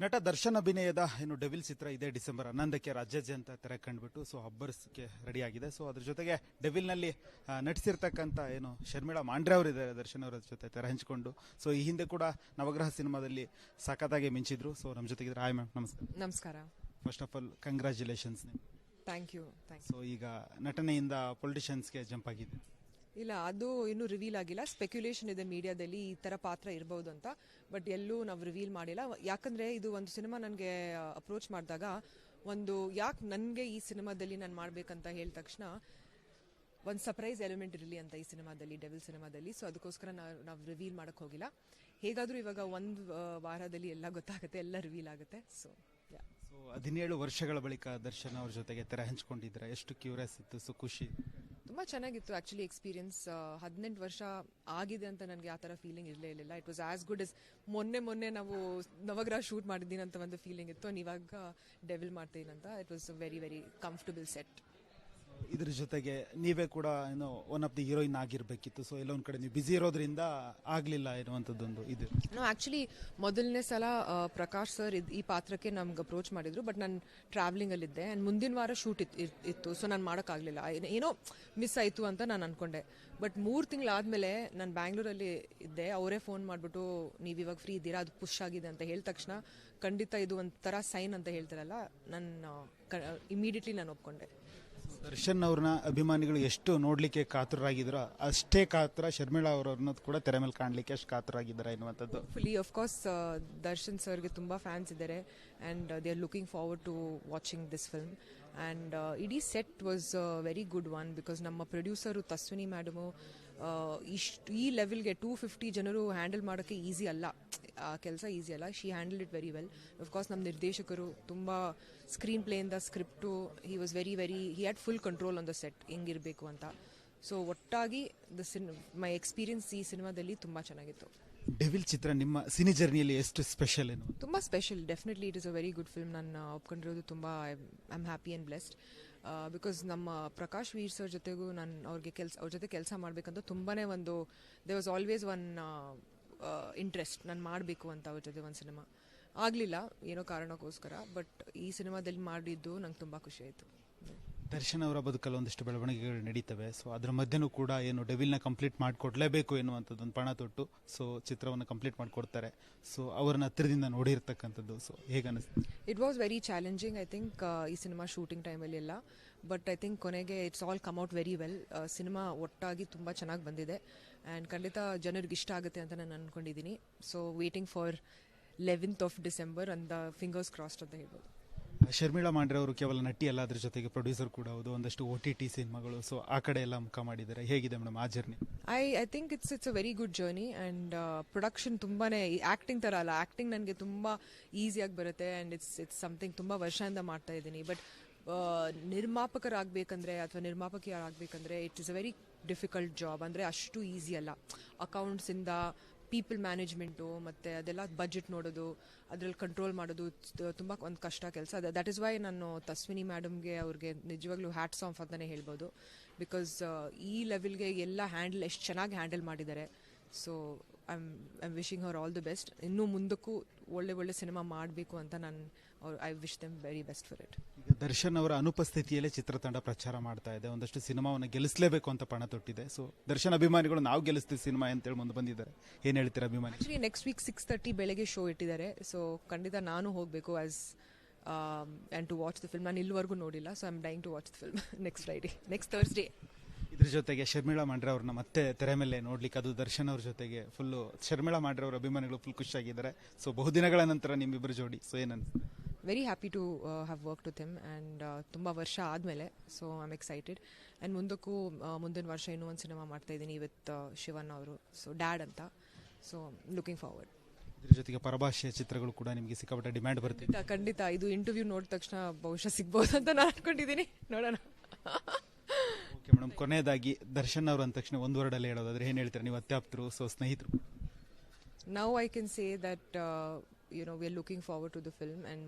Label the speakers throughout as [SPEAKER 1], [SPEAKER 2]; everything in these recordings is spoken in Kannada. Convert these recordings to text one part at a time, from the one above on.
[SPEAKER 1] ನಟ ದರ್ಶನ್ ಅಭಿನಯದ ಏನು ಡೆವಿಲ್ ಚಿತ್ರ ಇದೆ ಡಿಸೆಂಬರ್ 11ಕ್ಕೆ ರಾಜ್ಯಾದ್ಯಂತ ತೆರೆ ಕಂಡುಬಿಟ್ಟು ಸೊ ಅಬ್ಬರಿಸಕ್ಕೆ ರೆಡಿ ಆಗಿದೆ. ಸೊ ಅದ್ರ ಜೊತೆಗೆ ಡೆವಿಲ್ನಲ್ಲಿ ನಟಿಸಿರ್ತಕ್ಕಂಥ ಏನು ಶರ್ಮಿಳಾ ಮಾಂಡ್ರೆ ಅವರಿದ್ದಾರೆ ದರ್ಶನ್ ಅವರ ಜೊತೆ ತೆರೆ ಹಂಚಿಕೊಂಡು. ಸೊ ಈ ಹಿಂದೆ ಕೂಡ ನವಗ್ರಹ ಸಿನಿಮಾದಲ್ಲಿ ಸಖತ್ತಾಗಿ ಮಿಂಚಿದ್ರು. ಸೊ ನಮ್ಮ ಜೊತೆಗಿದ್ರೆ ಹಾಯ್ ಮ್ಯಾಮ್, ನಮಸ್ಕಾರ.
[SPEAKER 2] ನಮಸ್ಕಾರ.
[SPEAKER 1] First of all congratulations.
[SPEAKER 2] Thank you.
[SPEAKER 1] So ಈಗ ನಟನೆಯಿಂದ ಪೊಲಿಟಿಷಿಯನ್ಸ್ಗೆ ಜಂಪ್ ಆಗಿದೆ.
[SPEAKER 2] ಇಲ್ಲ, ಅದು ಇನ್ನೂ ರಿವೀಲ್ ಆಗಿಲ್ಲ. ಸ್ಪೆಕ್ಯುಲೇಷನ್ ಇದೆ ಮೀಡಿಯಾದಲ್ಲಿ ಈ ಥರ ಪಾತ್ರ ಇರ್ಬೋದು ಅಂತ, ಬಟ್ ಎಲ್ಲೂ ನಾವು ರಿವೀಲ್ ಮಾಡಿಲ್ಲ. ಯಾಕಂದರೆ ಇದು ಒಂದು ಸಿನಿಮಾ ನನಗೆ ಅಪ್ರೋಚ್ ಮಾಡಿದಾಗ ಯಾಕೆ ನನಗೆ ಈ ಸಿನಿಮಾದಲ್ಲಿ ನಾನು ಮಾಡಬೇಕಂತ ಹೇಳಿದ ತಕ್ಷಣ ಒಂದು ಸರ್ಪ್ರೈಸ್ ಎಲಿಮೆಂಟ್ ಇರಲಿ ಅಂತ ಈ ಸಿನಿಮಾದಲ್ಲಿ, ಡೆವಿಲ್ ಸಿನಿಮಾದಲ್ಲಿ. ಸೊ ಅದಕ್ಕೋಸ್ಕರ ನಾವು ರಿವೀಲ್ ಮಾಡೋಕ್ಕೆ ಹೋಗಿಲ್ಲ. ಹೇಗಾದರೂ ಇವಾಗ ಒಂದು ವಾರದಲ್ಲಿ ಎಲ್ಲ ಗೊತ್ತಾಗುತ್ತೆ, ಎಲ್ಲ ರಿವೀಲ್ ಆಗುತ್ತೆ. ಸೊ
[SPEAKER 1] 17 ವರ್ಷಗಳ ಬಳಿಕ ದರ್ಶನ್ ಅವ್ರ ಜೊತೆಗೆ ತೆರೆ ಹಂಚ್ಕೊಂಡಿದ್ರೆ ಎಷ್ಟು ಕ್ಯೂರಿಯಸ್ ಇತ್ತು, ಸೊ ಖುಷಿ?
[SPEAKER 2] ತುಂಬ ಚೆನ್ನಾಗಿತ್ತು ಆ್ಯಕ್ಚುಲಿ ಎಕ್ಸ್ಪೀರಿಯನ್ಸ್. 18 ವರ್ಷ ಆಗಿದೆ ಅಂತ ನನಗೆ ಆ ಥರ ಫೀಲಿಂಗ್ ಇರಲಿಲ್ಲ. It was as good yes ಮೊನ್ನೆ ನಾವು ನವಗ್ರಹ ಶೂಟ್ ಮಾಡಿದ್ದೀನಿ ಅಂತ ಒಂದು ಫೀಲಿಂಗ್ ಇತ್ತು. ಇವಾಗ ಡೆವಿಲ್ ಮಾಡ್ತೀನಿ ಅಂತ. It was very very comfortable set.
[SPEAKER 1] ಇದ್ರ ಜೊತೆಗೆ ನೀವೇ ಕೂಡ ಏನೋ ಒನ್ ಆಫ್ ದಿ ಹೀರೋಯಿನ್ ಆಗಿರ್ಬೇಕಿತ್ತು. ಸೊ ಎಲ್ಲ ಒಂದ್ ಕಡೆ ನೀವು ಬಿಸಿ ಇರೋದ್ರಿಂದ ಆಗ್ಲಿಲ್ಲ ಇರುವಂತದ್ದೊಂದು ಇದು.
[SPEAKER 2] ಆಕ್ಚುಲಿ ಮೊದಲನೇ ಸಲ ಪ್ರಕಾಶ್ ಸರ್ ಈ ಪಾತ್ರಕ್ಕೆ ನಮ್ಗೆ ಅಪ್ರೋಚ್ ಮಾಡಿದ್ರು, ಬಟ್ ನಾನು ಟ್ರಾವೆಲಿಂಗ್ ಅಲ್ಲಿ ಇದ್ದೆ. ಅಂಡ್ ಮುಂದಿನ ವಾರ ಶೂಟ್ ಇತ್ತು. ಸೊ ನಾನು ಮಾಡೋಕ್ಕಾಗಲಿಲ್ಲ, ಏನೋ ಮಿಸ್ ಆಯಿತು ಅಂತ ನಾನು ಅನ್ಕೊಂಡೆ. ಬಟ್ 3 ತಿಂಗಳಾದ್ಮೇಲೆ ನಾನು ಬ್ಯಾಂಗ್ಳೂರಲ್ಲಿ ಇದ್ದೆ. ಅವರೇ ಫೋನ್ ಮಾಡಿಬಿಟ್ಟು ನೀವು ಇವಾಗ ಫ್ರೀ ಇದ್ದೀರಾ, ಅದು ಪುಷ್ ಆಗಿದೆ ಅಂತ ಹೇಳಿದ ತಕ್ಷಣ ಖಂಡಿತ ಇದು ಒಂಥರ ಸೈನ್ ಅಂತ ಹೇಳ್ತಾರಲ್ಲ, ನಾನು ಇಮಿಡಿಯೇಟ್ಲಿ ನಾನು ಒಪ್ಕೊಂಡೆ.
[SPEAKER 1] ದರ್ಶನ್ ಅವ್ರನ್ನ ಅಭಿಮಾನಿಗಳು ಎಷ್ಟು ನೋಡ್ಲಿಕ್ಕೆ ಕಾತುರಾಗಿದ್ರು ಅಷ್ಟೇ ಕಾತರ ಶರ್ಮಿಳಾ ಅವರನ್ನ ಕೂಡ ತೆರೆ ಮೇಲೆ ಕಾಣಲಿಕ್ಕೆ ಅಷ್ಟು ಕಾತುರಾಗಿದ್ದಾರೆ ಎನ್ನುವಂಥದ್ದು.
[SPEAKER 2] ಫುಲಿ ಆಫ್ ಕೋರ್ಸ್ ದರ್ಶನ್ ಸರ್ಗೆ ತುಂಬ ಫ್ಯಾನ್ಸ್ ಇದ್ದಾರೆ and they are looking forward to watching this film. And ಇಡೀ set was very good one, because ನಮ್ಮ ಪ್ರೊಡ್ಯೂಸರು ತಸ್ವಿನಿ ಮೇಡಮು ಈ ಲೆವೆಲ್ಗೆ 250 ಜನರು ಹ್ಯಾಂಡಲ್ ಮಾಡೋಕ್ಕೆ ಈಸಿ ಅಲ್ಲ, ಆ ಕೆಲಸ ಈಸಿ ಅಲ್ಲ. She handle it very well. Of course ನಮ್ಮ ನಿರ್ದೇಶಕರು ತುಂಬ ಸ್ಕ್ರೀನ್ ಪ್ಲೇಯಿಂದ script he was very he had full control on the set, ಹೆಂಗಿರಬೇಕು ಅಂತ. ಸೊ ಒಟ್ಟಾಗಿ ಮೈ ಎಕ್ಸ್ಪೀರಿಯನ್ಸ್ ಈ ಸಿನಿಮಾದಲ್ಲಿ ತುಂಬ ಚೆನ್ನಾಗಿತ್ತು.
[SPEAKER 1] ಡೆವಿಲ್ ಚಿತ್ರ ನಿಮ್ಮ ಸಿನಿ ಜರ್ನಿಯಲ್ಲಿ ಎಷ್ಟು ಸ್ಪೆಷಲ್ ಏನು?
[SPEAKER 2] ತುಂಬ special. Definitely it is a very good film. ನಾನು ಒಪ್ಕೊಂಡಿರೋದು ತುಂಬ I am happy and blessed. Because Prakash Veer sir ಜೊತೆಗೂ ನಾನು ಅವ್ರ ಜೊತೆ ಕೆಲಸ ಮಾಡಬೇಕಂತ ತುಂಬಾ they was always one interest ನಾನು ಮಾಡಬೇಕು ಅಂತ ಅವ್ರ ಜೊತೆ ಒಂದು ಸಿನಿಮಾ. ಆಗಲಿಲ್ಲ ಏನೋ ಕಾರಣಕ್ಕೋಸ್ಕರ, ಬಟ್ ಈ ಸಿನಿಮಾದಲ್ಲಿ ಮಾಡಿದ್ದು ನಂಗೆ ತುಂಬ ಖುಷಿ ಆಯಿತು.
[SPEAKER 1] ದರ್ಶನ್ ಅವರ ಬದುಕಲ್ಲಿ ಒಂದಿಷ್ಟು ಬೆಳವಣಿಗೆಗಳು ನಡೀತವೆ. ಸೊ ಅದರ ಮಧ್ಯನೂ ಕೂಡ ಏನು ಡೆವಿಲ್ನ ಕಂಪ್ಲೀಟ್ ಮಾಡಿಕೊಡ್ಲೇಬೇಕು ಎನ್ನುವಂಥದ್ದೊಂದು ಪಣ ತೊಟ್ಟು ಸೊ ಚಿತ್ರವನ್ನು ಕಂಪ್ಲೀಟ್ ಮಾಡಿಕೊಡ್ತಾರೆ. ಸೊ ಅವ್ರನ್ನ ಹತ್ತಿರದಿಂದ ನೋಡಿರ್ತಕ್ಕಂಥದ್ದು ಸೊ ಹೇಗೆ ಅನಿಸ್ತು?
[SPEAKER 2] It was very challenging I think ಈ ಸಿನಿಮಾ ಶೂಟಿಂಗ್ ಟೈಮಲ್ಲಿ ಎಲ್ಲ. ಬಟ್ ಐ ಥಿಂಕ್ ಕೊನೆಗೆ it's all come out very well. Cinema ಒಟ್ಟಾಗಿ ತುಂಬ ಚೆನ್ನಾಗಿ ಬಂದಿದೆ ಆ್ಯಂಡ್ ಖಂಡಿತ ಜನರಿಗೆ ಇಷ್ಟ ಆಗುತ್ತೆ ಅಂತ ನಾನು ಅಂದ್ಕೊಂಡಿದ್ದೀನಿ. So waiting for 11th of December and fingers crossed ಅಂತ ಹೇಳ್ಬೋದು.
[SPEAKER 1] ಶರ್ಮಿಳಾ ಮಾಂಡ್ರೆ ಅವರು ಕೇವಲ ನಟಿ ಅಲ್ಲ, ಅದ್ರ ಜೊತೆಗೆ ಪ್ರೊಡ್ಯೂಸರ್ ಕೂಡ ಹೌದು. ಒಂದಷ್ಟು OTT ಸಿನಿಮಾಗಳು ಸೊ ಆ ಕಡೆ ಎಲ್ಲ ಮುಖ ಮಾಡಿದ್ದಾರೆ. ಹೇಗಿದೆ ಮೇಡಮ್ ಆ journey?
[SPEAKER 2] I think it's a very good journey and production ತುಂಬಾನೇ ಆ್ಯಕ್ಟಿಂಗ್ ಥರ ಅಲ್ಲ. ಆ್ಯಕ್ಟಿಂಗ್ ನನಗೆ ತುಂಬ ಈಸಿಯಾಗಿ ಬರುತ್ತೆ ಆ್ಯಂಡ್ ಇಟ್ಸ್ ಸಮಥಿಂಗ್ ತುಂಬ ವರ್ಷದಿಂದ ಮಾಡ್ತಾ ಇದ್ದೀನಿ. ಬಟ್ ನಿರ್ಮಾಪಕರಾಗಬೇಕಂದ್ರೆ ಅಥವಾ ನಿರ್ಮಾಪಕಿಯರಾಗಬೇಕಂದ್ರೆ it is a very difficult job. ಅಂದರೆ ಅಷ್ಟು ಈಸಿ ಅಲ್ಲ. ಅಕೌಂಟ್ಸಿಂದ ಪೀಪಲ್ ಮ್ಯಾನೇಜ್ಮೆಂಟು ಮತ್ತು ಅದೆಲ್ಲ ಬಜೆಟ್ ನೋಡೋದು, ಅದರಲ್ಲಿ ಕಂಟ್ರೋಲ್ ಮಾಡೋದು ತುಂಬ ಒಂದು ಕಷ್ಟ ಕೆಲಸ. ದಟ್ ಇಸ್ ವೈ ನಾನು ತಸ್ವಿನಿ ಮೇಡಮ್ಗೆ ಅವ್ರಿಗೆ ನಿಜವಾಗ್ಲೂ ಹ್ಯಾಟ್ಸ್ ಆಫ್ ಅಂತಲೇ ಹೇಳ್ಬೋದು. ಬಿಕಾಸ್ ಈ ಲೆವೆಲ್ಗೆ ಎಲ್ಲ ಎಷ್ಟು ಚೆನ್ನಾಗಿ ಹ್ಯಾಂಡಲ್ ಮಾಡಿದ್ದಾರೆ. So I wishing Har all the best. ಇನ್ನೂ ಮುಂದಕ್ಕೂ ಒಳ್ಳೆ ಸಿನಿಮಾ ಮಾಡಬೇಕು ಅಂತ I wish them very best for it.
[SPEAKER 1] Darshan ಅವರ ಅನುಪಸ್ಥಿತಿಯಲ್ಲೇ ಚಿತ್ರತಂಡ ಪ್ರಚಾರ ಮಾಡ್ತಾ ಇದೆ. ಒಂದಷ್ಟು ಸಿನಿಮಾವನ್ನು ಗೆಲ್ಲಿಸಲೇಬೇಕು ಅಂತ ಪಣ ತೊಟ್ಟಿದೆ. ಸೊ ದರ್ಶನ್ ಅಭಿಮಾನಿಗಳು ನಾವು ಗೆಲ್ಲಿಸ್ತೀವಿ ಸಿನಿಮಾ ಅಂತೇಳಿ ಮುಂದೆ ಬಂದಿದ್ದಾರೆ. ಏನು ಹೇಳ್ತೀರಾ ಅಭಿಮಾನಿ?
[SPEAKER 2] ಆಕ್ಚುಲಿ ನೆಕ್ಸ್ಟ್ ವೀಕ್ 6:30 ಬೆಳಗ್ಗೆ ಶೋ ಇಟ್ಟಿದ್ದಾರೆ. ಸೊ ಖಂಡಿತ ನಾನು ಹೋಗಬೇಕು and to watch the film. ನಾನು ಇಲ್ಲಿವರೆಗೂ ನೋಡಿಲ್ಲ. So I am dying to watch the film next Thursday.
[SPEAKER 1] ಇದ್ರ ಜೊತೆಗೆ ಶರ್ಮಿಳಾ ಮಾಂಡ್ರೆ ಅವ್ರನ್ನ ಮತ್ತೆ ತೆರೆ ಮೇಲೆ ನೋಡ್ಲಿಕ್ಕೆ, ಅದು ದರ್ಶನ್ ಅವ್ರ ಜೊತೆಗೆ ಫುಲ್ಲು ಶರ್ಮಿಳಾ ಮಾಂಡ್ರೆ ಅವರ ಅಭಿಮಾನಿಗಳು ಫುಲ್ ಖುಷಿಯಾಗಿದ್ದಾರೆ. ಸೊ ಬಹುದಿನಗಳ ನಂತರ ನಿಮ್ಮಿಬ್ಬರ ಜೋಡಿ ಸೊ ಏನನ್ಸುತ್ತೆ?
[SPEAKER 2] Very happy to have work with him and ತುಂಬ ವರ್ಷ ಆದಮೇಲೆ. So I am excited and ಮುಂದಿನ ವರ್ಷ ಇನ್ನೂ ಒಂದು ಸಿನಿಮಾ ಮಾಡ್ತಾಯಿದ್ದೀನಿ ವಿತ್ ಶಿವನ್ ಅವರು, ಸೊ ಡ್ಯಾಡ್ ಅಂತ. So looking forward.
[SPEAKER 1] ಇದ್ರ ಜೊತೆಗೆ ಪರಭಾಷೆಯ ಚಿತ್ರಗಳು ಕೂಡ ನಿಮಗೆ ಸಿಕ್ಕಾಪಟ್ಟೆ ಡಿಮ್ಯಾಂಡ್ ಬರ್ತಿದೆ.
[SPEAKER 2] ಖಂಡಿತ ಇದು ಇಂಟರ್ವ್ಯೂ ನೋಡಿದ ತಕ್ಷಣ ಬಹುಶಃ ಸಿಗ್ಬೋದು ಅಂತ ನಾನು ಅನ್ಕೊಂಡಿದ್ದೀನಿ. ನೋಡೋಣ.
[SPEAKER 1] ಓಕೆ ಮೇಡಮ್, ಕೊನೆಯದಾಗಿ ದರ್ಶನ್ ಅವರು ಅಂದ ತಕ್ಷಣ ಒಂದು ವರ್ಡಲ್ಲಿ ಹೇಳೋದಾದ್ರೆ ಏನು ಹೇಳ್ತಾರೆ? ನೀವು ಅತ್ಯಾಪ್ತರು, ಸೊ ಸ್ನೇಹಿತರು.
[SPEAKER 2] Now I can say that we are looking forward to the film and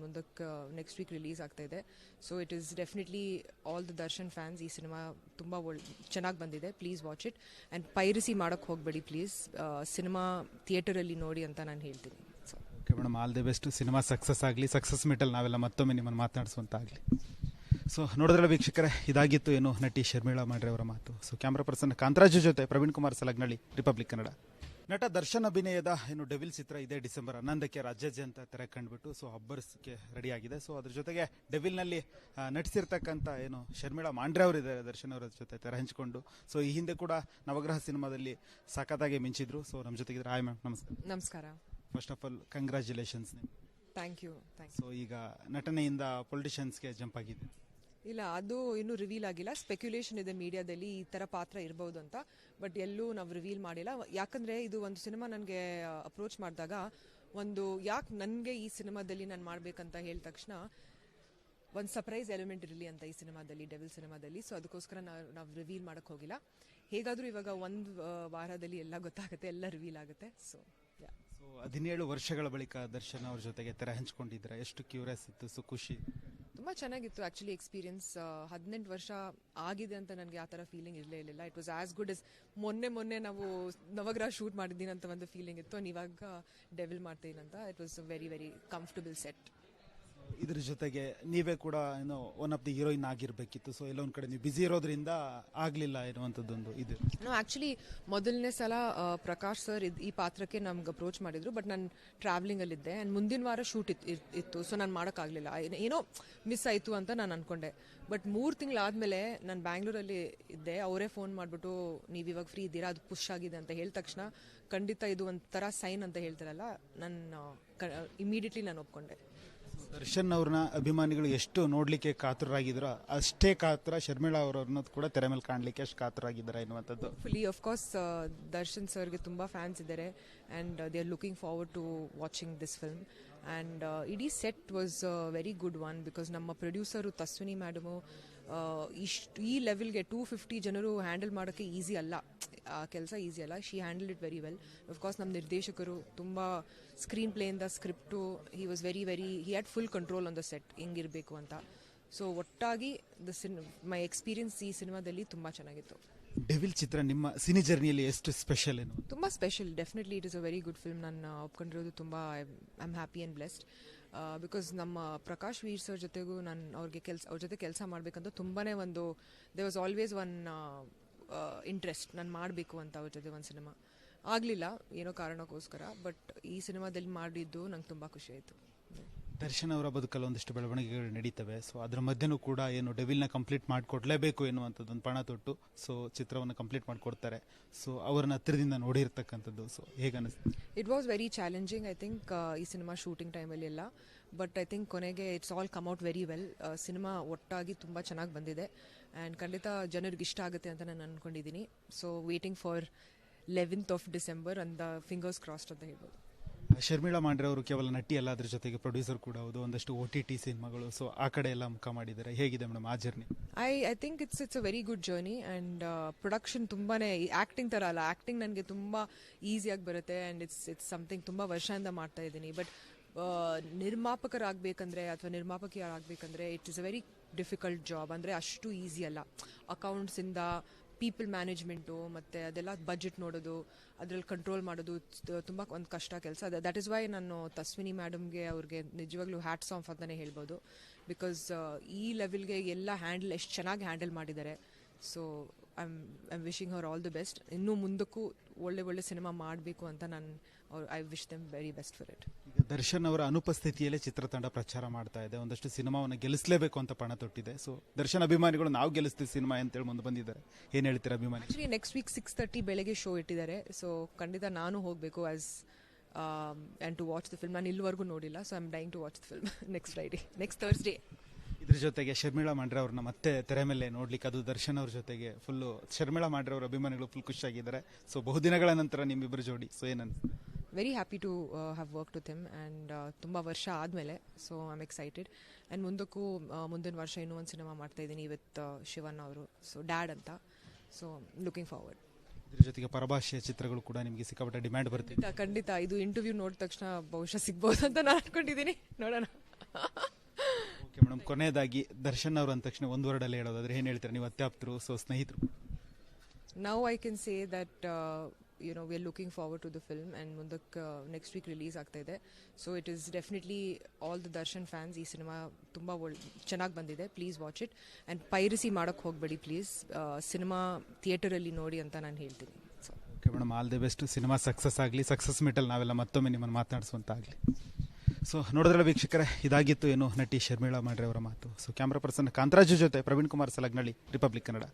[SPEAKER 2] next week release ಆಗ್ತಾ ಇದೆ. So it is definitely all the Darshan fans ಈ ಸಿನಿಮಾ ತುಂಬ ಚೆನ್ನಾಗಿ ಬಂದಿದೆ. Please watch it and piracy ಮಾಡೋಕ್ಕೆ ಹೋಗಬೇಡಿ ಪ್ಲೀಸ್. ಸಿನಿಮಾ ಥಿಯೇಟರಲ್ಲಿ ನೋಡಿ ಅಂತ ನಾನು ಹೇಳ್ತೀನಿ. So
[SPEAKER 1] okay madam, all the best. Cinema success ಆಗಲಿ, ಸಕ್ಸಸ್ ಮೀಟಲ್ಲಿ ನಾವೆಲ್ಲ ಮತ್ತೊಮ್ಮೆ ನಿಮ್ಮನ್ನು ಮಾತನಾಡಿಸುವಂತ ಆಗಲಿ. ಸೊ ನೋಡಿದ್ರಲ್ಲ ವೀಕ್ಷಕರೇ, ಇದಾಗಿತ್ತು ಏನು ನಟಿ ಶರ್ಮಿಳಾ ಮಾಂಡ್ರೆ ಅವರ ಮಾತು. ಸೊ ಕ್ಯಾಮ್ರಾ ಪರ್ಸನ್ ಕಾಂತರಾಜು ಜೊತೆ ಪ್ರವೀಣ್ ಕುಮಾರ್ ಸಲಗ್ನಳ್ಳಿ, ರಿಪಬ್ಲಿಕ್ ಕನ್ನಡ. ನಟ ದರ್ಶನ್ ಅಭಿನಯದ ಏನು ಡೆವಿಲ್ ಚಿತ್ರ ಇದೇ ಡಿಸೆಂಬರ್ 11ಕ್ಕೆ ರಾಜ್ಯಾದ್ಯಂತ ತೆರೆ ಕಂಡುಬಿಟ್ಟು ಸೊ ಹಬ್ಬರ್ಸ್ಗೆ ರೆಡಿ ಆಗಿದೆ. ಸೊ ಅದ್ರ ಜೊತೆಗೆ ಡೆವಿಲ್ನಲ್ಲಿ ನಟಿಸಿರ್ತಕ್ಕಂಥ ಏನು ಶರ್ಮಿಳಾ ಮಾಂಡ್ರೆ ಅವರಿದ್ದಾರೆ ದರ್ಶನ್ ಅವರ ಜೊತೆ ತೆರೆ ಹಂಚಿಕೊಂಡು. ಸೊ ಈ ಹಿಂದೆ ಕೂಡ ನವಗ್ರಹ ಸಿನಿಮಾದಲ್ಲಿ ಸಖತ್ತಾಗಿ ಮಿಂಚಿದ್ರು. ಸೊ ನಮ್ಮ ಜೊತೆಗಿದ್ರೆ ಹಾಯ್ ಮ್ಯಾಮ್, ನಮಸ್ಕಾರ.
[SPEAKER 2] ನಮಸ್ಕಾರ.
[SPEAKER 1] First of all congratulations.
[SPEAKER 2] Thank you.
[SPEAKER 1] So ಈಗ ನಟನೆಯಿಂದ ಪೊಲಿಟಿಷಿಯನ್ಸ್ಗೆ ಜಂಪ್ ಆಗಿದೆ.
[SPEAKER 2] ಇಲ್ಲ, ಅದು ಇನ್ನೂ ರಿವೀಲ್ ಆಗಿಲ್ಲ. ಸ್ಪೆಕ್ಯುಲೇಷನ್ ಇದೆ ಮೀಡಿಯಾದಲ್ಲಿ ಈ ಥರ ಪಾತ್ರ ಇರ್ಬೋದು ಅಂತ, ಬಟ್ ಎಲ್ಲೂ ನಾವು ರಿವೀಲ್ ಮಾಡಿಲ್ಲ. ಯಾಕಂದರೆ ಇದು ಒಂದು ಸಿನಿಮಾ ನನಗೆ ಅಪ್ರೋಚ್ ಮಾಡಿದಾಗ ಯಾಕೆ ನನಗೆ ಈ ಸಿನಿಮಾದಲ್ಲಿ ನಾನು ಮಾಡಬೇಕಂತ ಹೇಳಿದ ತಕ್ಷಣ ಒಂದು ಸರ್ಪ್ರೈಸ್ ಎಲಿಮೆಂಟ್ ಇರಲಿ ಅಂತ ಈ ಸಿನಿಮಾದಲ್ಲಿ, ಡೆವಿಲ್ ಸಿನಿಮಾದಲ್ಲಿ. ಸೊ ಅದಕ್ಕೋಸ್ಕರ ನಾವು ರಿವೀಲ್ ಮಾಡೋಕ್ಕೆ ಹೋಗಿಲ್ಲ. ಹೇಗಾದರೂ ಇವಾಗ ಒಂದು ವಾರದಲ್ಲಿ ಎಲ್ಲ ಗೊತ್ತಾಗುತ್ತೆ, ಎಲ್ಲ ರಿವೀಲ್ ಆಗುತ್ತೆ. ಸೊ
[SPEAKER 1] 17 ವರ್ಷಗಳ ಬಳಿಕ ದರ್ಶನ್ ಅವ್ರ ಜೊತೆಗೆ ತೆರೆ ಹಂಚ್ಕೊಂಡಿದ್ರೆ ಎಷ್ಟು ಕ್ಯೂರಿಯಸ್ ಇತ್ತು, ಸೊ ಖುಷಿ?
[SPEAKER 2] ತುಂಬ ಚೆನ್ನಾಗಿತ್ತು ಆ್ಯಕ್ಚುಲಿ ಎಕ್ಸ್ಪೀರಿಯನ್ಸ್. 18 ವರ್ಷ ಆಗಿದೆ ಅಂತ ನನಗೆ ಆ ಥರ ಫೀಲಿಂಗ್ ಇರಲಿಲ್ಲ. It was as good yes ಮೊನ್ನೆ ನಾವು ನವಗ್ರಹ ಶೂಟ್ ಮಾಡಿದ್ದೀನಿ ಅಂತ ಒಂದು ಫೀಲಿಂಗ್ ಇತ್ತು. ಇವಾಗ ಡೆವಿಲ್ ಮಾಡ್ತೀನಂತ it was very very comfortable set.
[SPEAKER 1] ಇದ್ರ ಜೊತೆಗೆ ನೀವೇ ಕೂಡ ಏನೋ ಒನ್ ಆಫ್ ದಿ ಹೀರೋಯಿನ್ ಆಗಿರ್ಬೇಕಿತ್ತು. ಸೊ ಎಲ್ಲೊಂದ್ ಕಡೆ ನೀವು ಬಿಸಿ ಇರೋದ್ರಿಂದ ಆಗ್ಲಿಲ್ಲ ಎನ್ನುವಂಥದ್ದೊಂದು ಇದು.
[SPEAKER 2] ಆ್ಯಕ್ಚುಲಿ ಮೊದಲನೇ ಸಲ ಪ್ರಕಾಶ್ ಸರ್ ಈ ಪಾತ್ರಕ್ಕೆ ನಮ್ಗೆ ಅಪ್ರೋಚ್ ಮಾಡಿದ್ರು, ಬಟ್ ನಾನು ಟ್ರಾವೆಲಿಂಗಲ್ಲಿದ್ದೆ ಆ್ಯಂಡ್ ಮುಂದಿನ ವಾರ ಶೂಟ್ ಇತ್ತು. ಸೊ ನಾನು ಮಾಡೋಕ್ಕಾಗಲಿಲ್ಲ, ಏನೋ ಮಿಸ್ ಆಯಿತು ಅಂತ ನಾನು ಅಂದ್ಕೊಂಡೆ. ಬಟ್ 3 ತಿಂಗಳಾದಮೇಲೆ ನಾನು ಬ್ಯಾಂಗ್ಳೂರಲ್ಲಿ ಇದ್ದೆ. ಅವರೇ ಫೋನ್ ಮಾಡಿಬಿಟ್ಟು ನೀವು ಇವಾಗ ಫ್ರೀ ಇದ್ದೀರಾ, ಅದು ಪುಷ್ ಆಗಿದೆ ಅಂತ ಹೇಳಿದ ತಕ್ಷಣ ಖಂಡಿತ ಇದು ಒಂಥರ ಸೈನ್ ಅಂತ ಹೇಳ್ತಾರಲ್ಲ, ನಾನು ಇಮಿಡಿಯೇಟ್ಲಿ ನಾನು ಒಪ್ಕೊಂಡೆ.
[SPEAKER 1] ದರ್ಶನ್ ಅವ್ರನ್ನ ಅಭಿಮಾನಿಗಳು ಎಷ್ಟು ನೋಡ್ಲಿಕ್ಕೆ ಕಾತುರಾಗಿದ್ರು, ಅಷ್ಟೇ ಕಾತರ ಶರ್ಮಿಳಾ ಅವರನ್ನು ಕೂಡ ತೆರೆ ಮೇಲೆ ಕಾಣಲಿಕ್ಕೆ ಎಷ್ಟು ಕಾತುರಾಗಿದ್ದಾರೆ ಎನ್ನುವಂಥದ್ದು.
[SPEAKER 2] ಫುಲಿ ಆಫ್ ಕೋರ್ಸ್ ದರ್ಶನ್ ಸರ್ಗೆ ತುಂಬ ಫ್ಯಾನ್ಸ್ ಇದ್ದಾರೆ and they are looking forward to watching this film. And ಇಡೀ set was very good one, because ನಮ್ಮ ಪ್ರೊಡ್ಯೂಸರು ತಸ್ವಿನಿ ಮ್ಯಾಡಮು ಈ ಲೆವೆಲ್ಗೆ 250 ಜನರು ಹ್ಯಾಂಡಲ್ ಮಾಡೋಕ್ಕೆ ಈಸಿ ಅಲ್ಲ, ಆ ಕೆಲಸ ಈಸಿ ಅಲ್ಲ. She handle it very well. Of course ನಮ್ಮ ನಿರ್ದೇಶಕರು ತುಂಬ ಸ್ಕ್ರೀನ್ ಪ್ಲೇಯಿಂದ script he had full control on the set, ಹೆಂಗಿರಬೇಕು ಅಂತ. ಸೊ ಒಟ್ಟಾಗಿ ಮೈ ಎಕ್ಸ್ಪೀರಿಯನ್ಸ್ ಈ ಸಿನಿಮಾದಲ್ಲಿ ತುಂಬ ಚೆನ್ನಾಗಿತ್ತು.
[SPEAKER 1] ಡೆವಿಲ್ ಚಿತ್ರ ನಿಮ್ಮ ಸಿನಿ ಜರ್ನಿಯಲ್ಲಿ ಎಷ್ಟು ಸ್ಪೆಷಲ್ ಏನು?
[SPEAKER 2] ತುಂಬ special, definitely it is a very good film. ನಾನು ಒಪ್ಕೊಂಡಿರೋದು ತುಂಬ I am happy and blessed. Because ನಮ್ಮ ಪ್ರಕಾಶ್ ವೀರ್ ಸರ್ ಜೊತೆಗೂ ನಾನು ಅವ್ರ ಜೊತೆ ಕೆಲಸ ಮಾಡಬೇಕಂತ ತುಂಬಾ they was always one interest, ನಾನು ಮಾಡಬೇಕು ಅಂತ ಅವ್ರ ಜೊತೆ ಒಂದು ಸಿನಿಮಾ. ಆಗಲಿಲ್ಲ ಏನೋ ಕಾರಣಕ್ಕೋಸ್ಕರ, ಬಟ್ ಈ ಸಿನಿಮಾದಲ್ಲಿ ಮಾಡಿದ್ದು ನಂಗೆ ತುಂಬ ಖುಷಿ ಆಯಿತು.
[SPEAKER 1] ದರ್ಶನ್ ಅವರ ಬದುಕಲ್ಲಿ ಒಂದಿಷ್ಟು ಬೆಳವಣಿಗೆಗಳು ನಡೀತವೆ. ಸೊ ಅದ್ರ ಮಧ್ಯನೂ ಕೂಡ ಏನು ಡೆವಿಲ್ನ ಕಂಪ್ಲೀಟ್ ಮಾಡಿಕೊಡ್ಲೇಬೇಕು ಎನ್ನುವಂಥದ್ದು ಒಂದು ಪಣ ತೊಟ್ಟು ಸೊ ಚಿತ್ರವನ್ನು ಕಂಪ್ಲೀಟ್ ಮಾಡಿಕೊಡ್ತಾರೆ. ಸೊ ಅವ್ರನ್ನ ಹತ್ತಿರದಿಂದ ನೋಡಿರ್ತಕ್ಕಂಥದ್ದು ಸೊ ಹೇಗೆ ಅನಿಸ್ತು?
[SPEAKER 2] It was very challenging I think ಈ ಸಿನಿಮಾ ಶೂಟಿಂಗ್ ಟೈಮಲ್ಲಿ ಎಲ್ಲ. ಬಟ್ ಐ ಥಿಂಕ್ ಕೊನೆಗೆ it's all come out very well. Cinema ಒಟ್ಟಾಗಿ ತುಂಬ ಚೆನ್ನಾಗಿ ಬಂದಿದೆ ಆ್ಯಂಡ್ ಖಂಡಿತ ಜನರಿಗೆ ಇಷ್ಟ ಆಗುತ್ತೆ ಅಂತ ನಾನು ಅಂದ್ಕೊಂಡಿದ್ದೀನಿ. So waiting for 11th of December and fingers crossed ಅಂತ ಹೇಳ್ಬೋದು.
[SPEAKER 1] ಶರ್ಮಿಳಾ ಮಾಂಡ್ರೆ ಅವರು ಕೇವಲ ನಟಿ ಅಲ್ಲ, ಅದ್ರ ಜೊತೆಗೆ ಪ್ರೊಡ್ಯೂಸರ್ ಕೂಡ ಹೌದು. ಒಂದಷ್ಟು OTT ಸಿನಿಮಾಗಳು ಸೊ ಆ ಕಡೆ ಎಲ್ಲ ಮುಖ ಮಾಡಿದ್ದಾರೆ. ಹೇಗಿದೆ ಮೇಡಮ್ ಆ journey?
[SPEAKER 2] I think it's a very good journey and production ತುಂಬಾ ಆ್ಯಕ್ಟಿಂಗ್ ಥರ ಅಲ್ಲ, ಆ್ಯಕ್ಟಿಂಗ್ ನನಗೆ ತುಂಬ ಈಸಿಯಾಗಿ ಬರುತ್ತೆ ಆ್ಯಂಡ್ ಇಟ್ಸ್ ಸಮಥಿಂಗ್ ತುಂಬ ವರ್ಷದಿಂದ ಮಾಡ್ತಾ ಇದ್ದೀನಿ. ಬಟ್ ನಿರ್ಮಾಪಕರಾಗಬೇಕಂದ್ರೆ ಅಥವಾ ನಿರ್ಮಾಪಕಿಯರಾಗಬೇಕಂದ್ರೆ it is a very difficult job. ಅಂದರೆ ಅಷ್ಟು ಈಸಿ ಅಲ್ಲ. ಅಕೌಂಟ್ಸಿಂದ ಪೀಪಲ್ ಮ್ಯಾನೇಜ್ಮೆಂಟು ಮತ್ತು ಅದೆಲ್ಲ ಬಜೆಟ್ ನೋಡೋದು, ಅದರಲ್ಲಿ ಕಂಟ್ರೋಲ್ ಮಾಡೋದು ತುಂಬ ಒಂದು ಕಷ್ಟ ಕೆಲಸ. ದಟ್ ಇಸ್ ವೈ ನಾನು ತಸ್ವಿನಿ ಮ್ಯಾಡಮ್ಗೆ ಅವ್ರಿಗೆ ನಿಜವಾಗ್ಲೂ ಹ್ಯಾಟ್ಸ್ ಆಫ್ ಅಂತಲೇ ಹೇಳ್ಬೋದು. ಬಿಕಾಸ್ ಈ ಲೆವೆಲ್ಗೆ ಎಲ್ಲ ಎಷ್ಟು ಚೆನ್ನಾಗಿ ಹ್ಯಾಂಡಲ್ ಮಾಡಿದ್ದಾರೆ. ಸೊ ಐ ಆಮ್ ವಿಶಿಂಗ್ ಅವರ್ ಆಲ್ ದಿ ಬೆಸ್ಟ್. ಇನ್ನೂ ಮುಂದಕ್ಕೂ ಒಳ್ಳೆ ಸಿನಿಮಾ ಮಾಡಬೇಕು ಅಂತ I wish them very best for it.
[SPEAKER 1] ಈಗ ದರ್ಶನ್ ಅವರ ಅನುಪಸ್ಥಿತಿಯಲ್ಲೇ ಚಿತ್ರತಂಡ ಪ್ರಚಾರ ಮಾಡ್ತಾ ಇದೆ, ಒಂದಷ್ಟು ಸಿನಿಮಾವನ್ನು ಗೆಲ್ಲಿಸಲೇಬೇಕು ಅಂತ ಪಣ ತೊಟ್ಟಿದೆ. ಸೊ ದರ್ಶನ್ ಅಭಿಮಾನಿಗಳು ನಾವು ಗೆಲ್ಲಿಸ್ತೀವಿ ಸಿನಿಮಾ ಅಂತೇಳಿ ಮುಂದೆ ಬಂದಿದ್ದಾರೆ. ಏನು ಹೇಳ್ತೀರಾ ಅಭಿಮಾನಿ?
[SPEAKER 2] ಆ್ಯಕ್ಚುಲಿ ನೆಕ್ಸ್ಟ್ ವೀಕ್ 6:30 ಬೆಳಗ್ಗೆ ಶೋ ಇಟ್ಟಿದ್ದಾರೆ. ಸೊ ಖಂಡಿತ ನಾನು ಹೋಗಬೇಕು and to watch the film. ನಾನು ಇಲ್ಲಿವರೆಗೂ ನೋಡಿಲ್ಲ, so I am dying to watch the film next Thursday.
[SPEAKER 1] ಇದ್ರ ಜೊತೆಗೆ ಶರ್ಮಿಳಾ ಮಾಂಡ್ರೆ ಅವ್ರನ್ನ ಮತ್ತೆ ತೆರೆ ಮೇಲೆ ನೋಡ್ಲಿಕ್ಕೆ, ಅದು ದರ್ಶನ್ ಅವ್ರ ಜೊತೆಗೆ ಫುಲ್ಲು ಶರ್ಮಿಳಾ ಮಾಂಡ್ರೆ ಅವರ ಅಭಿಮಾನಿಗಳು ಫುಲ್ ಖುಷಿಯಾಗಿದ್ದಾರೆ. ಸೊ ಬಹುದಿನಗಳ ನಂತರ ನಿಮ್ಮಿಬ್ಬರ ಜೋಡಿ, ಸೊ ಏನನ್ಸುತ್ತೆ?
[SPEAKER 2] Very happy to have worked with him and ತುಂಬ ವರ್ಷ ಆದಮೇಲೆ. So I am excited and ಮುಂದಿನ ವರ್ಷ ಇನ್ನೂ ಒಂದು ಸಿನಿಮಾ ಮಾಡ್ತಾಯಿದ್ದೀನಿ ವಿತ್ ಶಿವನ್ ಅವರು, ಸೊ ಡ್ಯಾಡ್ ಅಂತ. So looking forward.
[SPEAKER 1] ಇದ್ರ ಜೊತೆಗೆ ಪರಭಾಷೆಯ ಚಿತ್ರಗಳು ಕೂಡ ನಿಮಗೆ ಸಿಕ್ಕಾಪಟ್ಟೆ ಡಿಮ್ಯಾಂಡ್ ಬರ್ತಿದೆ.
[SPEAKER 2] ಖಂಡಿತ ಇದು ಇಂಟರ್ವ್ಯೂ ನೋಡಿದ ತಕ್ಷಣ ಬಹುಶಃ ಸಿಗ್ಬೋದು ಅಂತ ನಾನು ಅನ್ಕೊಂಡಿದ್ದೀನಿ, ನೋಡೋಣ.
[SPEAKER 1] ಓಕೆ ಮೇಡಮ್, ಕೊನೆಯದಾಗಿ ದರ್ಶನ್ ಅವರು ಅಂದ ತಕ್ಷಣ ಒಂದು ವರ್ಡಲ್ಲಿ ಹೇಳೋದಾದ್ರೆ ಏನು ಹೇಳ್ತಾರೆ? ನೀವು ಅತ್ಯಾಪ್ತರು, ಸೊ ಸ್ನೇಹಿತರು.
[SPEAKER 2] Now I can say that we are looking forward to the film and ಮುಂದಕ್ಕೆ ನೆಕ್ಸ್ಟ್ ವೀಕ್ ರಿಲೀಸ್ ಆಗ್ತಾ ಇದೆ. So it is definitely all the Darshan fans, ಈ ಸಿನಿಮಾ ತುಂಬ ಚೆನ್ನಾಗಿ ಬಂದಿದೆ. Please watch it and piracy ಮಾಡೋಕ್ಕೆ ಹೋಗಬೇಡಿ ಪ್ಲೀಸ್. ಸಿನಿಮಾ ಥಿಯೇಟರಲ್ಲಿ ನೋಡಿ ಅಂತ ನಾನು ಹೇಳ್ತೀನಿ.
[SPEAKER 1] Okay madam, all the best. Cinema success ಆಗಲಿ. ಸಕ್ಸಸ್ ಮೀಟಲ್ಲಿ ನಾವೆಲ್ಲ ಮತ್ತೊಮ್ಮೆ ನಿಮ್ಮನ್ನು ಮಾತನಾಡಿಸುವಂತಾಗಲಿ. ಸೊ ನೋಡಿದ್ರಲ್ಲ ವೀಕ್ಷಕರೇ, ಇದಾಗಿತ್ತು ಏನು ನಟಿ ಶರ್ಮಿಳಾ ಮಾಂಡ್ರೆ ಅವರ ಮಾತು. ಸೊ ಕ್ಯಾಮ್ರಾ ಪರ್ಸನ್ ಕಾಂತರಾಜು ಜೊತೆ ಪ್ರವೀಣ್ ಕುಮಾರ್ ಸಲಗ್ನಳ್ಳಿ, ರಿಪಬ್ಲಿಕ್ ಕನ್ನಡ.